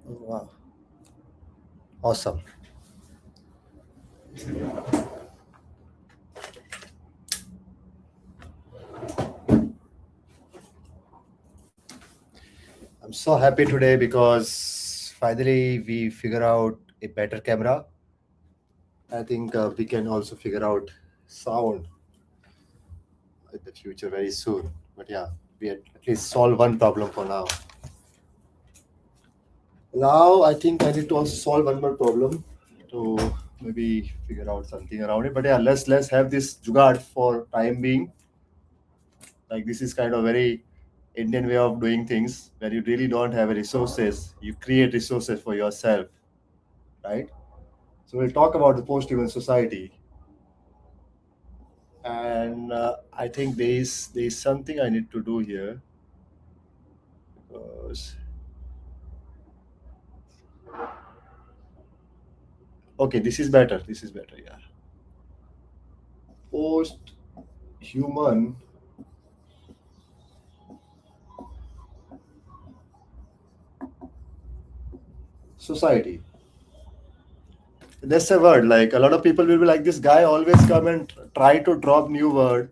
Wow, awesome. I'm so happy today because finally we figure out a better camera. I think we can also figure out sound in the future very soon. But yeah, we at least solve one problem for now. Now I think I need to also solve one more problem to maybe figure out something around it. But yeah, let's have this jugaad for time being. Like this is kind of very Indian way of doing things where you really don't have resources. You create resources for yourself, right? So we'll talk about the post-human society, and I think there is something I need to do here. Because, okay, this is better. This is better. Yeah, post-human society. That's a word. Like a lot of people will be like, this guy always come and try to drop new word,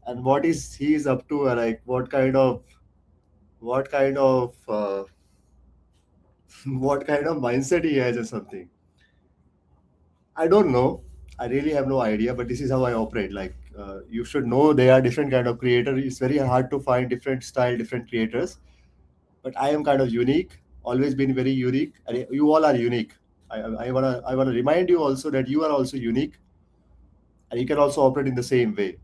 and what is he is up to? Like what kind of what kind of mindset he has or something. I don't know. I really have no idea, but this is how I operate. Like you should know there are different kind of creators. It's very hard to find different style, different creators. But I am kind of unique. Always been very unique. And you all are unique. I wanna remind you also that you are also unique, and you can also operate in the same way.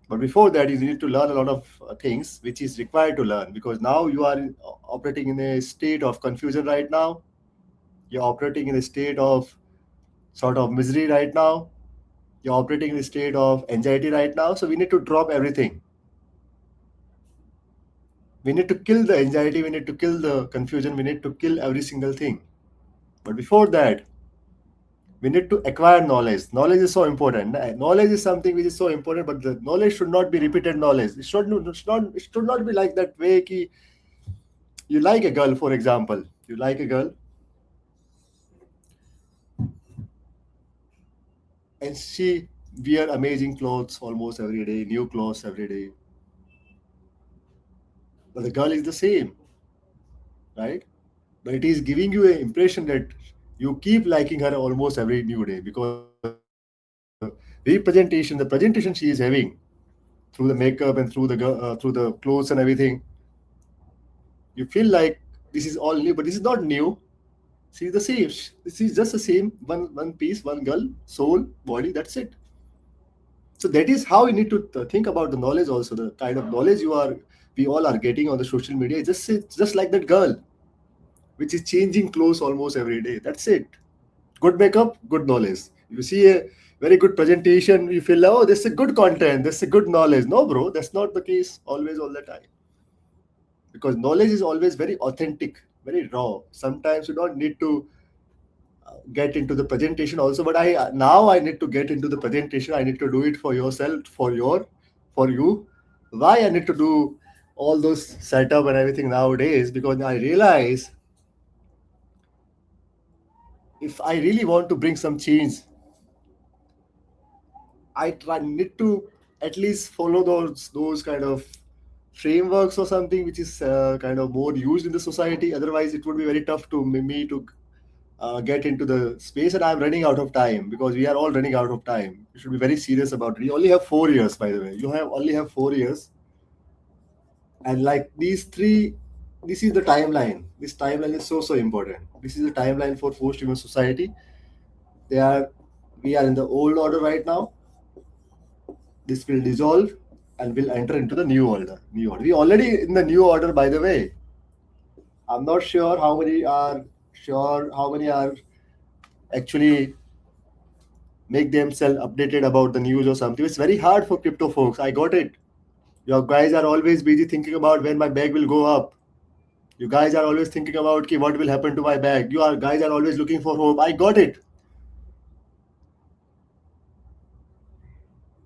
But before that, you need to learn a lot of things which is required to learn, because now you are operating in a state of confusion right now. You're operating in a state of sort of misery right now. You're operating in a state of anxiety right now. So we need to drop everything. We need to kill the anxiety. We need to kill the confusion. We need to kill every single thing. But before that, we need to acquire knowledge. Knowledge is so important. Knowledge is something which is so important, but the knowledge should not be repeated knowledge. It should not be like that way. Ki you like a girl, for example. You like a girl, and she wear amazing clothes almost every day, new clothes every day. But the girl is the same, right? But it is giving you an impression that you keep liking her almost every new day, because the presentation she is having through the makeup and through the clothes and everything, you feel like this is all new, but this is not new. She's the same. This is just the same one piece, one girl, soul, body. That's it. So that is how you need to think about the knowledge also. The kind of knowledge we all are getting on the social media. It's just like that girl, which is changing clothes almost every day. That's it. Good makeup, good knowledge. You see a very good presentation, you feel, oh, this is a good content, this is a good knowledge. No, bro, that's not the case always, all the time. Because knowledge is always very authentic, very raw. Sometimes you don't need to get into the presentation also. But I need to get into the presentation. I need to do it for yourself, for you. Why I need to do all those setup and everything nowadays? Because I realize if I really want to bring some change, need to at least follow those kind of frameworks or something which is kind of more used in the society. Otherwise, it would be very tough to me to get into the space, and I'm running out of time because we are all running out of time. You should be very serious about it. You only have 4 years, by the way. You have only have 4 years, and like these three, this is the timeline. This timeline is so important. This is the timeline for post-human society. They are We are in the old order right now. This will dissolve and will enter into the new order. New order. We already in the new order, by the way. I'm not sure how many are actually make themselves updated about the news or something. It's very hard for crypto folks. I got it. Your guys are always busy thinking about when my bag will go up. You guys are always thinking about ki, what will happen to my bag. Guys are always looking for hope. I got it.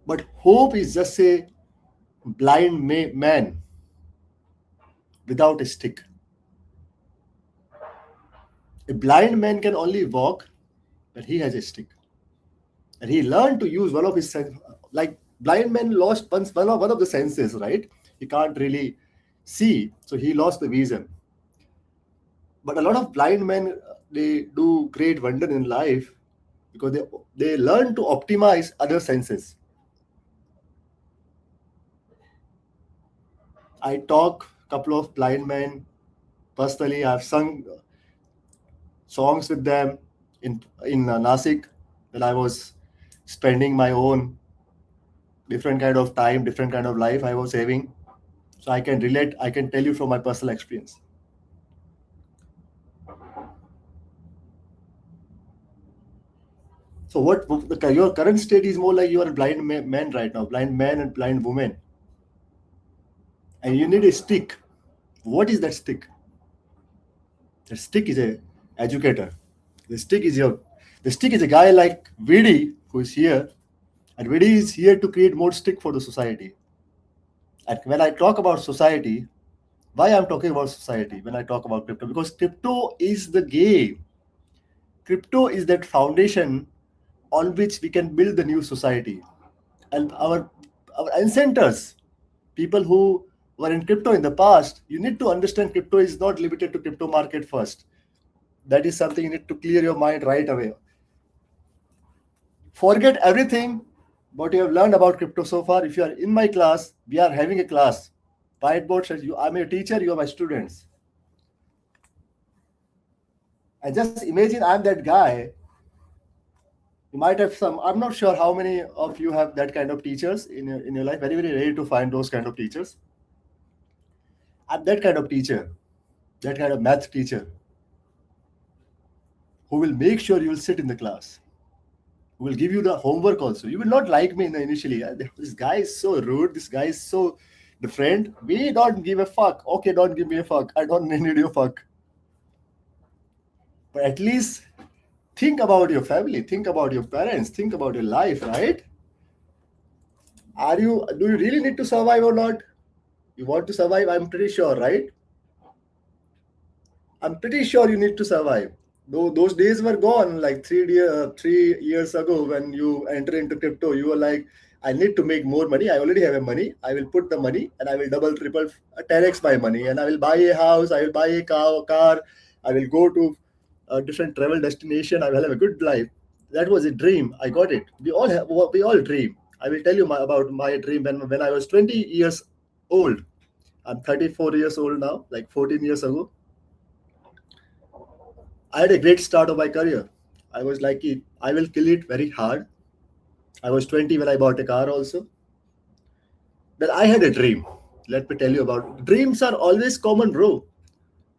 But hope is just a man without a stick. A blind man can only walk when he has a stick. And he learned to use one of his sense. Like blind man lost one of the senses, right? He can't really see, so he lost the vision. But a lot of blind men, they do great wonder in life because they learn to optimize other senses. I talk a couple of blind men personally. I've sung songs with them in Nasik when I was spending my own different kind of time, different kind of life I was having. So I can relate. I can tell you from my personal experience. So your current state is more like you are a blind man right now, blind man and blind woman, and you need a stick. What is that stick? The stick is a educator. The stick is your the stick is a guy like Vidi who is here, and Vidi is here to create more stick for the society. And when I talk about society, why I'm talking about society when I talk about crypto? Because crypto is the game. Crypto is that foundation on which we can build the new society. And our ancestors, people who were in crypto in the past, you need to understand crypto is not limited to crypto market first. That is something you need to clear your mind right away. Forget everything what you have learned about crypto so far. If you are in my class, we are having a class. Whiteboard says you I'm a teacher, you are my students. And just imagine I'm that guy. You might have some, I'm not sure how many of you have that kind of teachers in your life. Very, very rare to find those kind of teachers. I'm that kind of teacher, that kind of math teacher who will make sure you will sit in the class, who will give you the homework also. You will not like me initially. This guy is so rude. This guy is so different. We don't give a fuck. Okay, don't give me a fuck. I don't need your fuck. But at least think about your family. Think about your parents. Think about your life, right? Do you really need to survive or not? You want to survive? I'm pretty sure, right? I'm pretty sure you need to survive. Though those days were gone, like 3 years ago, when you enter into crypto, you were like, I need to make more money. I already have a money. I will put the money and I will double, triple, 10x my money, and I will buy a house. I will buy a car. I will go to a different travel destination. I will have a good life. That was a dream. I got it. We all dream. I will tell you about my dream when I was 20 years old. I'm 34 years old now, like 14 years ago. I had a great start of my career. I was like, I will kill it very hard. I was 20 when I bought a car also. Then I had a dream. Let me tell you about it. Dreams are always common, bro.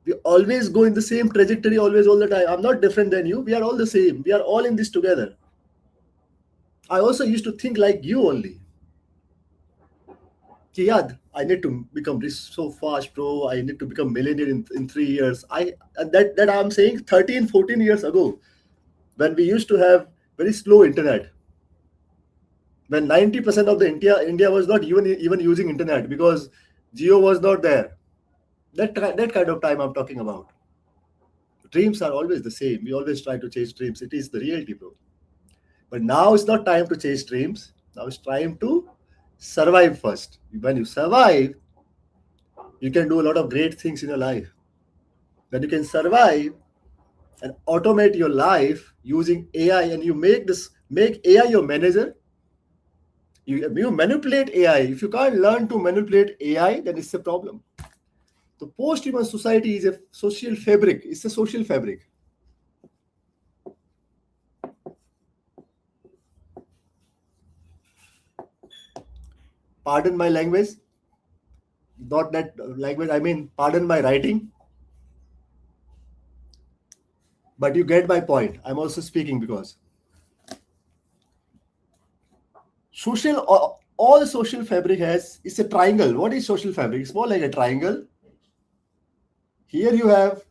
We always go in the same trajectory, always, all the time. I'm not different than you. We are all the same. We are all in this together. I also used to think like you only. Yeah, I need to become rich so fast, bro. I need to become millionaire in 3 years. That I'm saying 13, 14 years ago, when we used to have very slow internet, when 90% of the India was not even using internet because Geo was not there. That kind of time I'm talking about. Dreams are always the same. We always try to chase dreams. It is the reality, bro. But now it's not time to chase dreams. Now it's time to survive first. When you survive, you can do a lot of great things in your life. When you can survive and automate your life using AI, and you make AI your manager. You manipulate AI. If you can't learn to manipulate AI, then it's a problem. The post-human society is a social fabric. It's a social fabric. Pardon my language. Not that language. I mean, pardon my writing. But you get my point. I'm also speaking because all social fabric has is a triangle. What is social fabric? It's more like a triangle. Here you have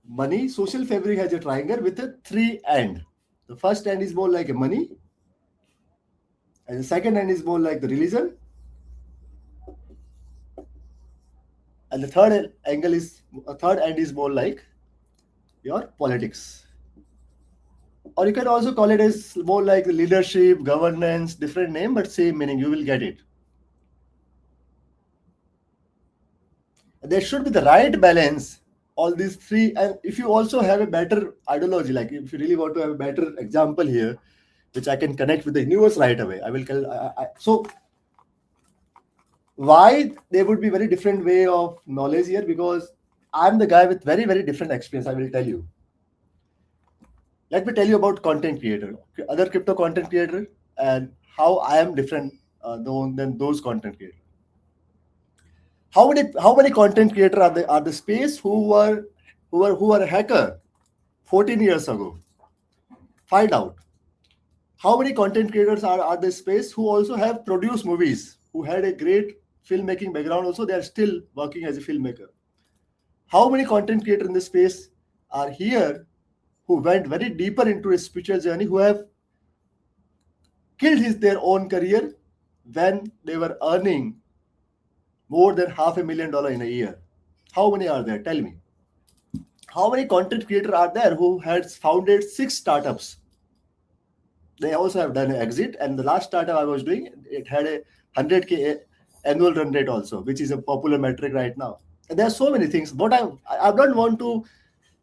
money. Social fabric has a triangle with a three end. The first end is more like a money, and the second end is more like the religion, and the third end is more like your politics. Or you can also call it as more like leadership, governance, different name, but same meaning. You will get it. There should be the right balance, all these three. And if you also have a better ideology, like if you really want to have a better example here, which I can connect with the universe right away, I will so why there would be very different way of knowledge here, because I'm the guy with very very different experience. I will tell you. Let me tell you about content creator, other crypto content creator, and how I am different than those content creators. How many content creator are the space who were a hacker 14 years ago? Find out. How many content creators are the space who also have produced movies, who had a great filmmaking background, also they are still working as a filmmaker. How many content creators in this space are here who went very deeper into a spiritual journey, who have killed their own career when they were earning more than $500,000 in a year? How many are there? Tell me. How many content creators are there who has founded 6 startups? They also have done an exit, and the last startup I was doing, it had a 100K annual run rate also, which is a popular metric right now. And there are so many things. But I don't want to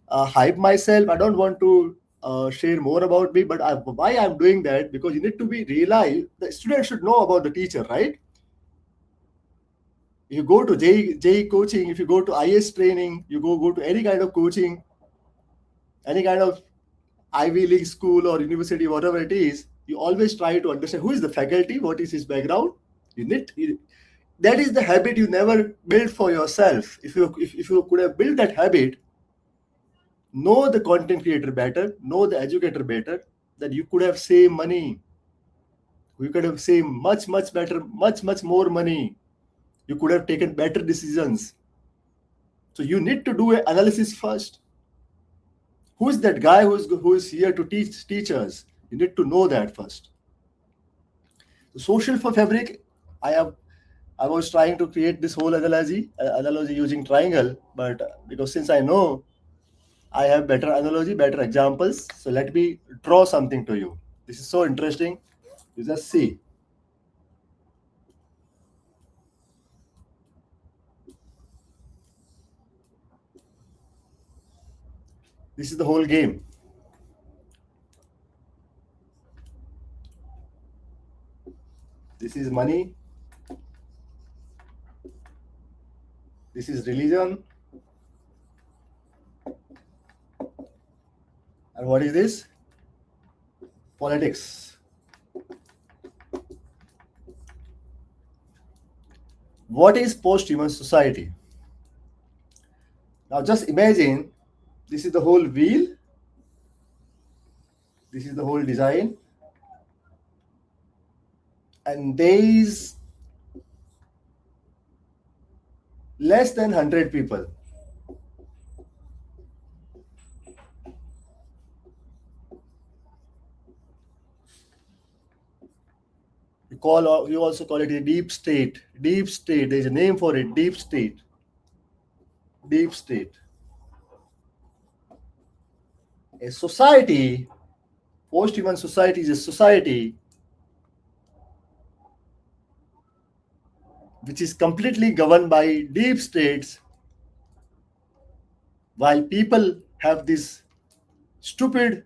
hype myself. I don't want to share more about me. But why I'm doing that? Because you need to be realized. The student should know about the teacher, right? If you go to JEE coaching, if you go to IS training, you go to any kind of coaching, any kind of Ivy League school or university, whatever it is, you always try to understand who is the faculty, what is his background. That is the habit you never build for yourself. If you could have built that habit, know the content creator better, know the educator better, that you could have saved money. You could have saved much better, much more money. You could have taken better decisions. So you need to do an analysis first. Who is that guy who is here to teach us? You need to know that first. The social for fabric, I was trying to create this whole analogy using triangle, but because since I know I have better analogy, better examples, so let me draw something to you. This is so interesting. You just see. This is the whole game. This is money. This is religion. And what is this? Politics. What is post-human society? Now just imagine, this is the whole wheel. This is the whole design. And there is less than 100 people. You also call it a deep state. Deep state. There is a name for it. Deep state. Deep state. A society, post-human society, is a society which is completely governed by deep states, while people have this stupid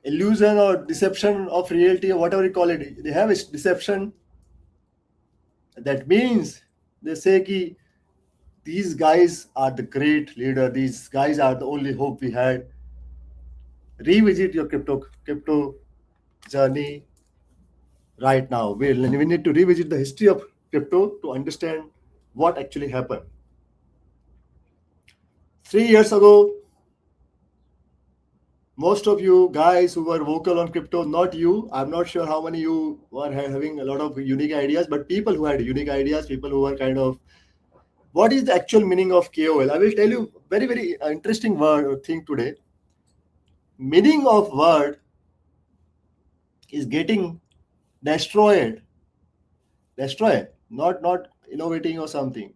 illusion or deception of reality, or whatever you call it. They have a deception. That means they say ki these guys are the great leader, these guys are the only hope we had. Revisit your crypto journey right now. We need to revisit the history of crypto to understand what actually happened. 3 years ago, most of you guys who were vocal on crypto, not you, I'm not sure how many you were having a lot of unique ideas, but people who had unique ideas, people who were kind of, what is the actual meaning of KOL? I will tell you very, very interesting thing today. Meaning of word is getting destroyed, not innovating or something.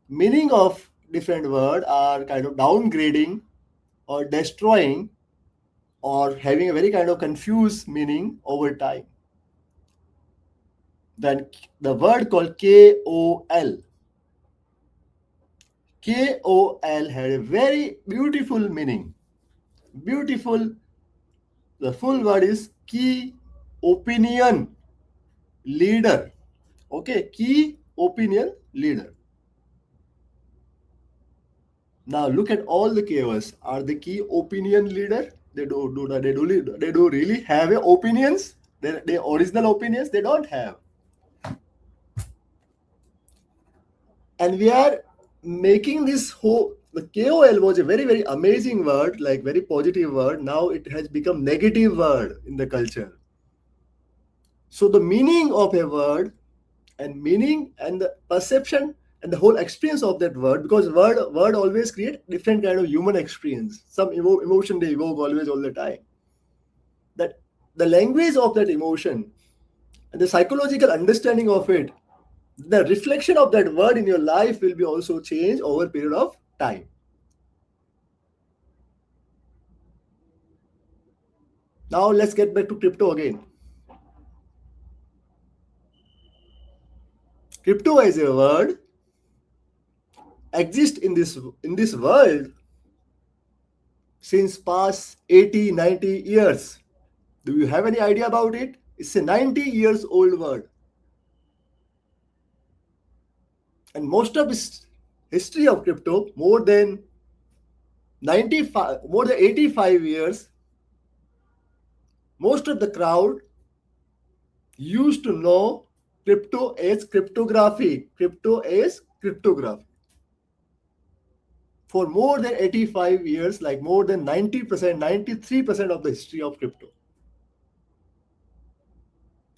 Meaning of different words are kind of downgrading or destroying or having a very kind of confused meaning over time. Then the word called KOL. KOL had a very beautiful meaning. Beautiful. The full word is key opinion leader. Okay, key opinion leader. Now look at all the KOs. Are the key opinion leader? They do really have a opinions? They original opinions? They don't have. And we are making this whole, the KOL was a very, very amazing word, like very positive word. Now it has become negative word in the culture. So the meaning of a word and meaning and the perception and the whole experience of that word, because word always create different kind of human experience. Some emotion they evoke always all the time. That the language of that emotion and the psychological understanding of it, the reflection of that word in your life will be also changed over a period of time. Now let's get back to crypto again. Crypto as a word exists in this world since past 80, 90 years. Do you have any idea about it? It's a 90 years old word. And most of its history of crypto, more than 85 years, most of the crowd used to know crypto as cryptography. Crypto as cryptography. For more than 85 years, like more than 90%, 93% of the history of crypto.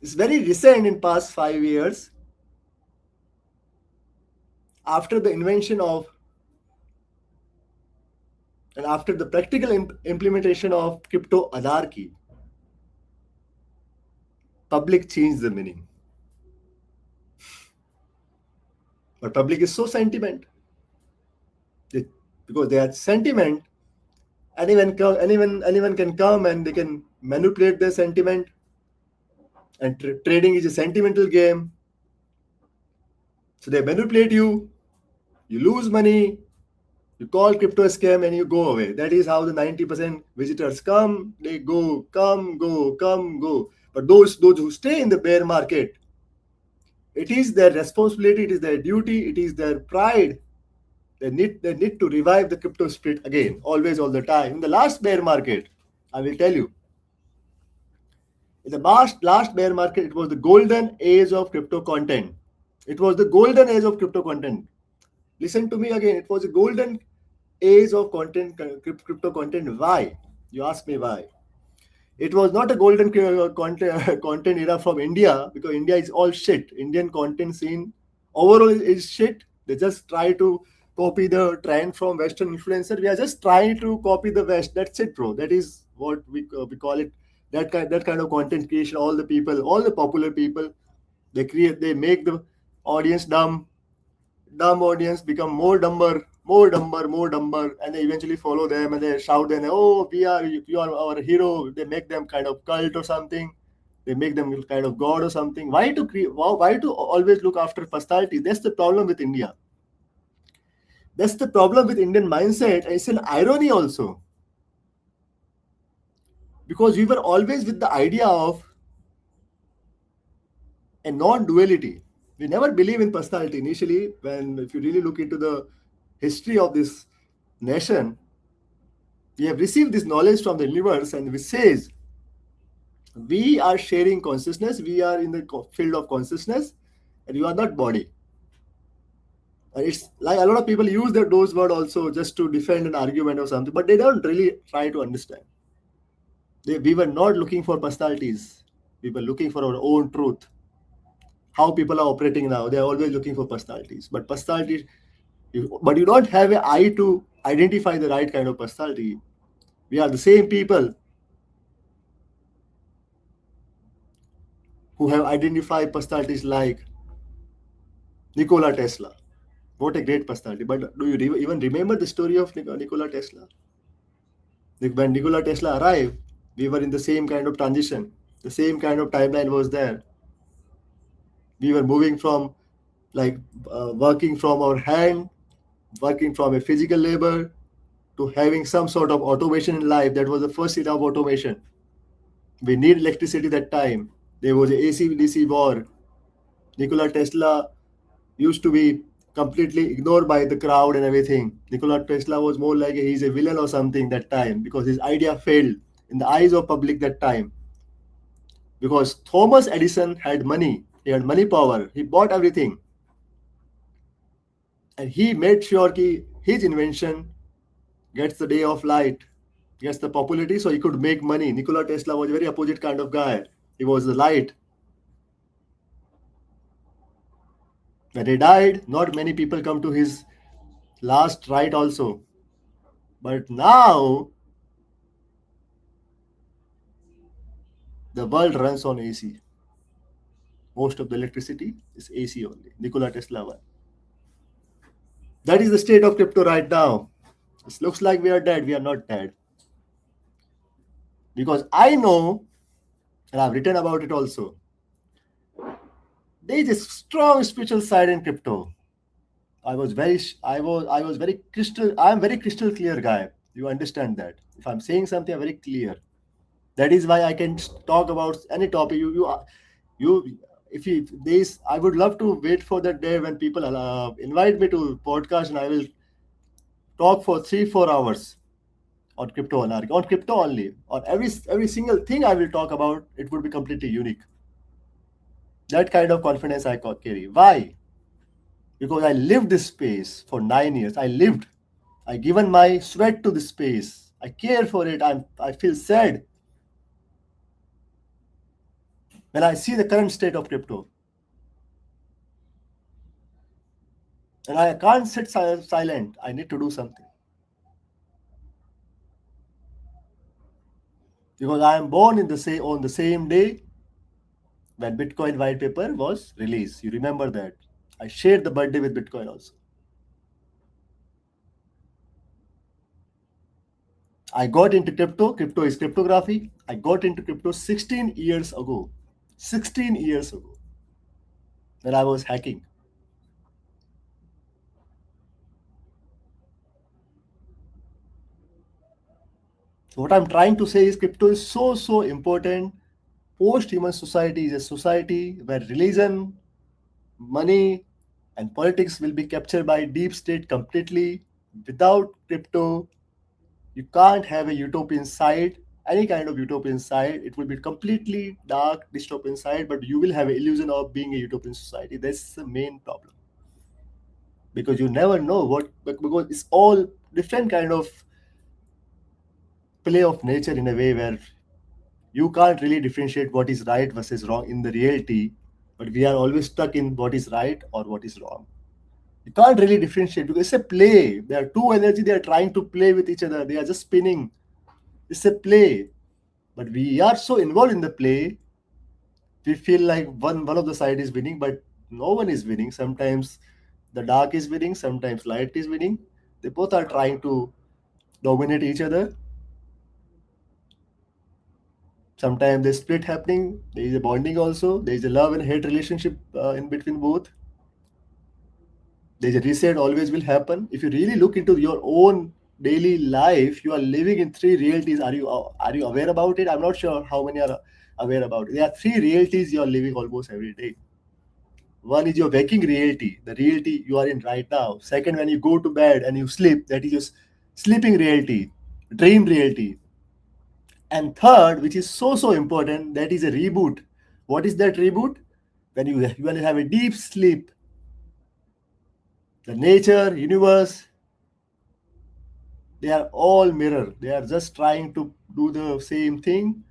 It's very recent in past 5 years, after the invention of and after the practical implementation of crypto anarchy, public changed the meaning. But public is so sentiment. Because they are sentiment, anyone can come and they can manipulate their sentiment. And trading is a sentimental game. So they manipulate you, you lose money, you call crypto a scam and you go away. That is how the 90% visitors come, they go, come, go, come, go. But those who stay in the bear market, it is their responsibility, it is their duty, it is their pride. They need to revive the crypto spirit again, always, all the time. In the last bear market, I will tell you, in the last bear market, it was the golden age of crypto content. It was the golden age of crypto content. Listen to me again. It was a golden age of crypto content. Why? You ask me why. It was not a golden content era from India, because India is all shit. Indian content scene overall is shit. They just try to copy the trend from Western influencer. We are just trying to copy the West. That's it, bro. That is what we call it. That kind of content creation. All the popular people, they make the audience dumb audience become more dumber, and they eventually follow them and they shout and oh, you are our hero. They make them kind of cult or something. They make them kind of god or something. Why to always look after personality? That's the problem with India. That's the problem with Indian mindset. It's an irony also, because we were always with the idea of a non-duality. We never believe in personality initially. If you really look into the history of this nation, we have received this knowledge from the universe, and which says we are sharing consciousness, we are in the field of consciousness, and you are not body. And it's like a lot of people use those words also just to defend an argument or something, but they don't really try to understand. We were not looking for personalities. We were looking for our own truth. How people are operating now, they are always looking for personalities. But you don't have an eye to identify the right kind of personality. We are the same people who have identified personalities like Nikola Tesla. What a great personality. But do you even remember the story of Nikola Tesla? Like when Nikola Tesla arrived, we were in the same kind of transition. The same kind of timeline was there. We were moving from like working from our hand, working from a physical labor to having some sort of automation in life. That was the first era of automation. We need electricity that time. There was a AC DC war. Nikola Tesla used to be completely ignored by the crowd and everything. Nikola Tesla was more like he's a villain or something that time because his idea failed in the eyes of public that time. Because Thomas Edison had money, he had money power, he bought everything, and he made sure his invention gets the day of light, gets the popularity, so he could make money. Nikola Tesla was a very opposite kind of guy. He was the light. When he died, not many people come to his last rite also. But now the world runs on AC. Most of the electricity is AC only. Nikola Tesla one. That is the state of crypto right now. It looks like we are dead. We are not dead. Because I know, and I've written about it also, there is a strong spiritual side in crypto. I was very crystal. I am very crystal clear guy. You understand that? If I'm saying something, I'm very clear. That is why I can talk about any topic. You. If you this, I would love to wait for that day when people invite me to podcast, and I will talk for 3 4 hours on crypto and on crypto only. On every single thing I will talk about, it would be completely unique. That kind of confidence I carry. Why? Because I lived this space for 9 years. I lived. I given my sweat to this space. I care for it. I feel sad when I see the current state of crypto. And I can't sit silent. I need to do something. Because I am born in the on the same day when Bitcoin white paper was released. You remember that? I shared the birthday with Bitcoin also. I got into crypto. Crypto is cryptography. I got into crypto 16 years ago. 16 years ago when I was hacking. So what I'm trying to say is crypto is so important. Post-human society is a society where religion, money, and politics will be captured by deep state completely. Without crypto, you can't have a utopian side, any kind of utopian side. It will be completely dark, dystopian side, but you will have an illusion of being a utopian society. That's the main problem. Because you never know what, because it's all different kind of play of nature in a way where you can't really differentiate what is right versus wrong in the reality, but we are always stuck in what is right or what is wrong. You can't really differentiate because it's a play. There are two energy, they are trying to play with each other, they are just spinning. It's a play. But we are so involved in the play, we feel like one of the side is winning, but no one is winning. Sometimes the dark is winning, sometimes light is winning. They both are trying to dominate each other. Sometimes there's split happening. There is a bonding also. There is a love and hate relationship in between both. There's a reset always will happen. If you really look into your own daily life, you are living in three realities. Are you aware about it? I'm not sure how many are aware about it. There are three realities you are living almost every day. One is your waking reality, the reality you are in right now. Second, when you go to bed and you sleep, that is your sleeping reality, dream reality. And third, which is so important, that is a reboot. What is that reboot? When you have a deep sleep, the nature, universe, they are all mirror. They are just trying to do the same thing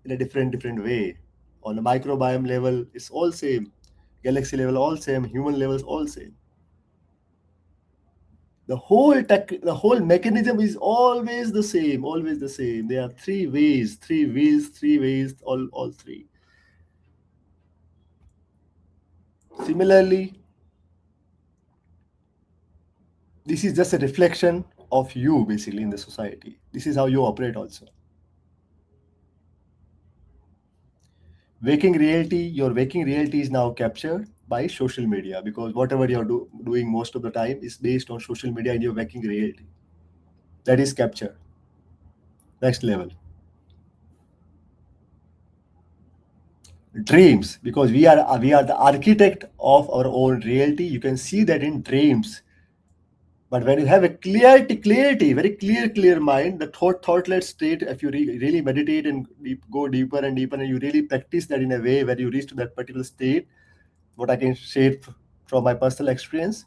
in a different way. On a microbiome level, it's all same. Galaxy level, all same. Human levels, all same. The whole mechanism is always the same, always the same. There are three ways, three wheels, three ways, all three. Similarly, This is just a reflection of you basically in the society. This is how you operate also. Your waking reality is now captured by social media, because whatever you're doing most of the time is based on social media and your waking reality. That is captured. Next level. Dreams, because we are the architect of our own reality. You can see that in dreams. But when you have a clarity, very clear mind, the thoughtless state, if you really meditate and go deeper and deeper, and you really practice that in a way where you reach to that particular state, what I can share from my personal experience,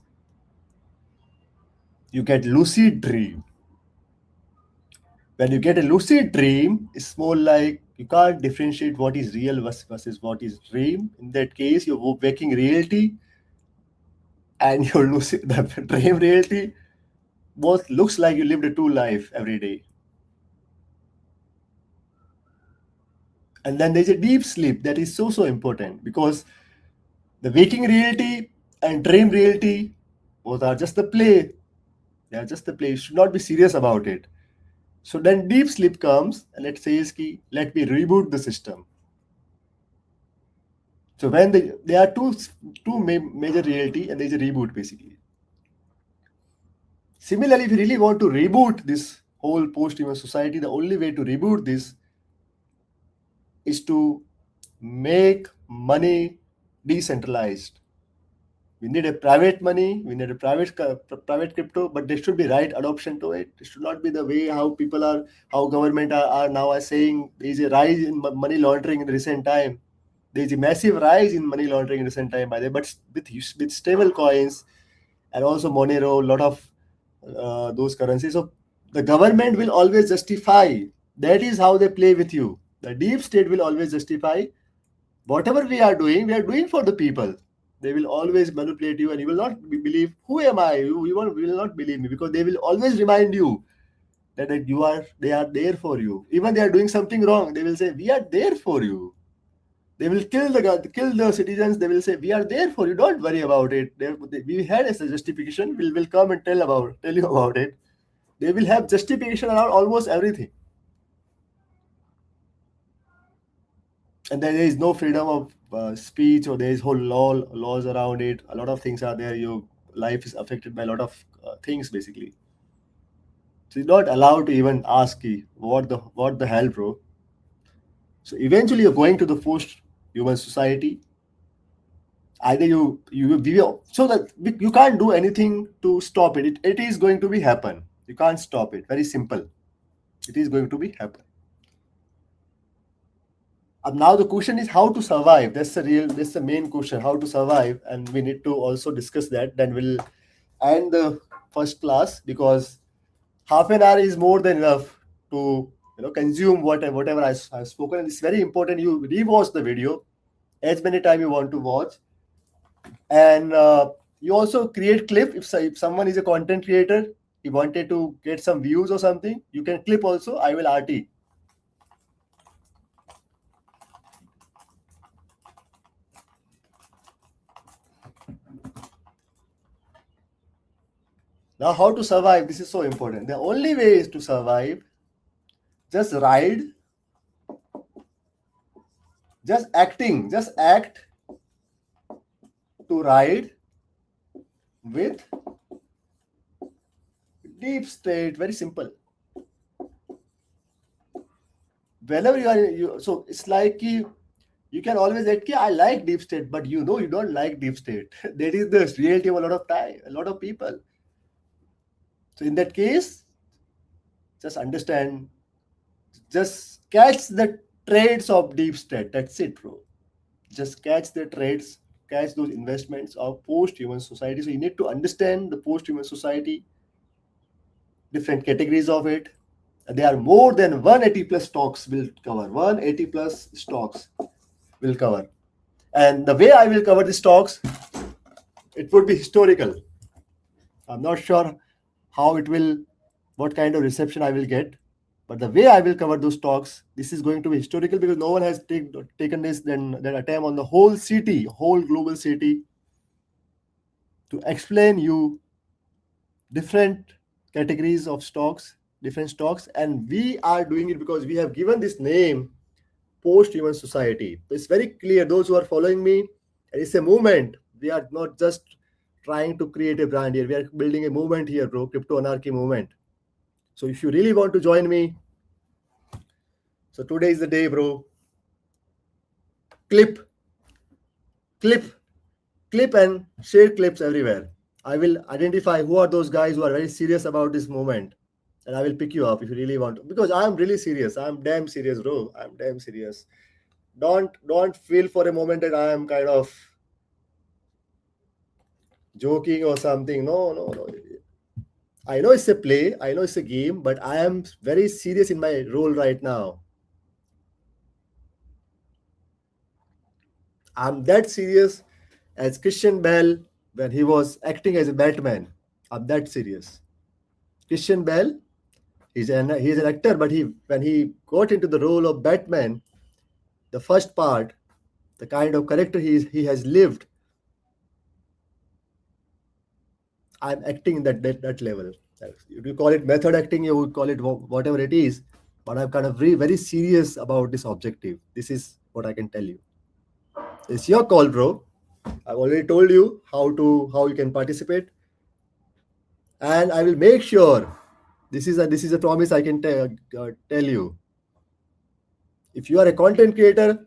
you get lucid dream. When you get a lucid dream, it's more like you can't differentiate what is real versus what is dream. In that case, your waking reality and your lucid the dream reality both looks like you lived a two life every day. And then there's a deep sleep that is so important, because the waking reality and dream reality both are just the play. They are just the play. You should not be serious about it. So then deep sleep comes and it says, ki, let me reboot the system. So when there are two major reality and there's a reboot basically. Similarly, if you really want to reboot this whole post-human society, the only way to reboot this is to make money decentralized. We need a private money, we need a private crypto, but there should be right adoption to it. It should not be the way how people are, how government are now are saying there is a rise in money laundering in recent time. There is a massive rise in money laundering in recent time, by the way, but with stable coins and also Monero, a lot of those currencies. So the government will always justify. That is how they play with you. The deep state will always justify whatever we are doing for the people. They will always manipulate you, and you will not believe, who am I? You will not believe me, because they will always remind you that they are there for you. Even they are doing something wrong, they will say, we are there for you. They will kill the citizens. They will say, we are there for you. Don't worry about it. We had a justification. We'll come and tell you about it. They will have justification around almost everything. And then there is no freedom of speech, or there is whole laws around it. A lot of things are there. Your life is affected by a lot of things basically. So you're not allowed to even ask what the hell, bro. So eventually you're going to the post-human society. Either so that you can't do anything to stop it. It is going to be happen. You can't stop it. Very simple. It is going to be happen. Now the question is how to survive. That's the main question, how to survive, and we need to also discuss that. Then we'll end the first class, because half an hour is more than enough to consume whatever I've spoken. And it's very important you rewatch the video as many times you want to watch, and you also create clip. If someone is a content creator, he wanted to get some views or something, you can clip also. I will RT. Now, how to survive? This is so important. The only way is to survive. Just ride. Just act to ride with deep state. Very simple. Whenever so it's like you can always say, I like deep state, but you don't like deep state. That is the reality of a lot of people. So in that case, just understand, just catch the trades of deep state. That's it, bro. Just catch the trades, catch those investments of post-human society. So you need to understand the post-human society, different categories of it. There are more than 180 plus stocks will cover. 180 plus stocks will cover. And the way I will cover the stocks, it would be historical. I'm not sure how it will, what kind of reception I will get. But the way I will cover those stocks, this is going to be historical, because no one has taken this then attempt on the whole city, whole global city, to explain you different categories of stocks, different stocks, and we are doing it because we have given this name post-human society. It's very clear, those who are following me, and it's a movement. We are not just trying to create a brand here. We are building a movement here, bro, crypto anarchy movement. So if you really want to join me, so today is the day, bro. Clip, clip, clip and share clips everywhere. I will identify who are those guys who are very serious about this movement, and I will pick you up if you really want to. Because I am really serious. I'm damn serious, bro. I'm damn serious. Don't feel for a moment that I am kind of joking or something. No, no, no. I know it's a play, I know it's a game, but I am very serious in my role right now. I'm that serious as Christian Bale when he was acting as a Batman. I'm that serious. Christian Bale, he's an actor, but when he got into the role of Batman, the first part, the kind of character he has lived, I'm acting in that level. If you call it method acting, you would call it whatever it is, but I'm kind of very serious about this objective. This is what I can tell you. It's your call, bro. I've already told you how you can participate, and I will make sure. This is a promise I can tell you. If you are a content creator,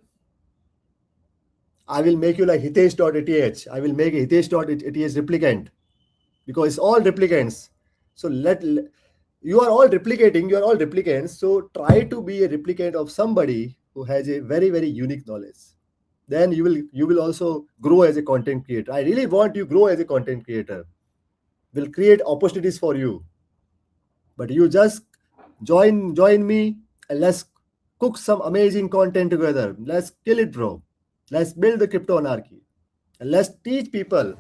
I will make you like Hitesh.ath. I will make a Hitesh.ath replicant because it's all replicants. So you are all replicating. You are all replicants. So try to be a replicant of somebody who has a very unique knowledge. Then you will also grow as a content creator. I really want you grow as a content creator. Will create opportunities for you. But you just join me and let's cook some amazing content together. Let's kill it, bro. Let's build the crypto anarchy. And let's teach people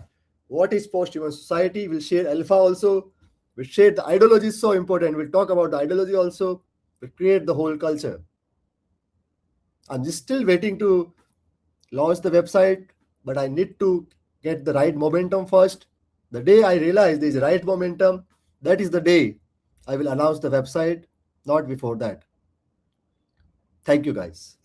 what is post-human society. We'll share alpha also. We'll share the ideology is so important. We'll talk about the ideology also. We'll create the whole culture. I'm just still waiting to launch the website, but I need to get the right momentum first. The day I realize there's the right momentum, that is the day I will announce the website, not before that. Thank you, guys.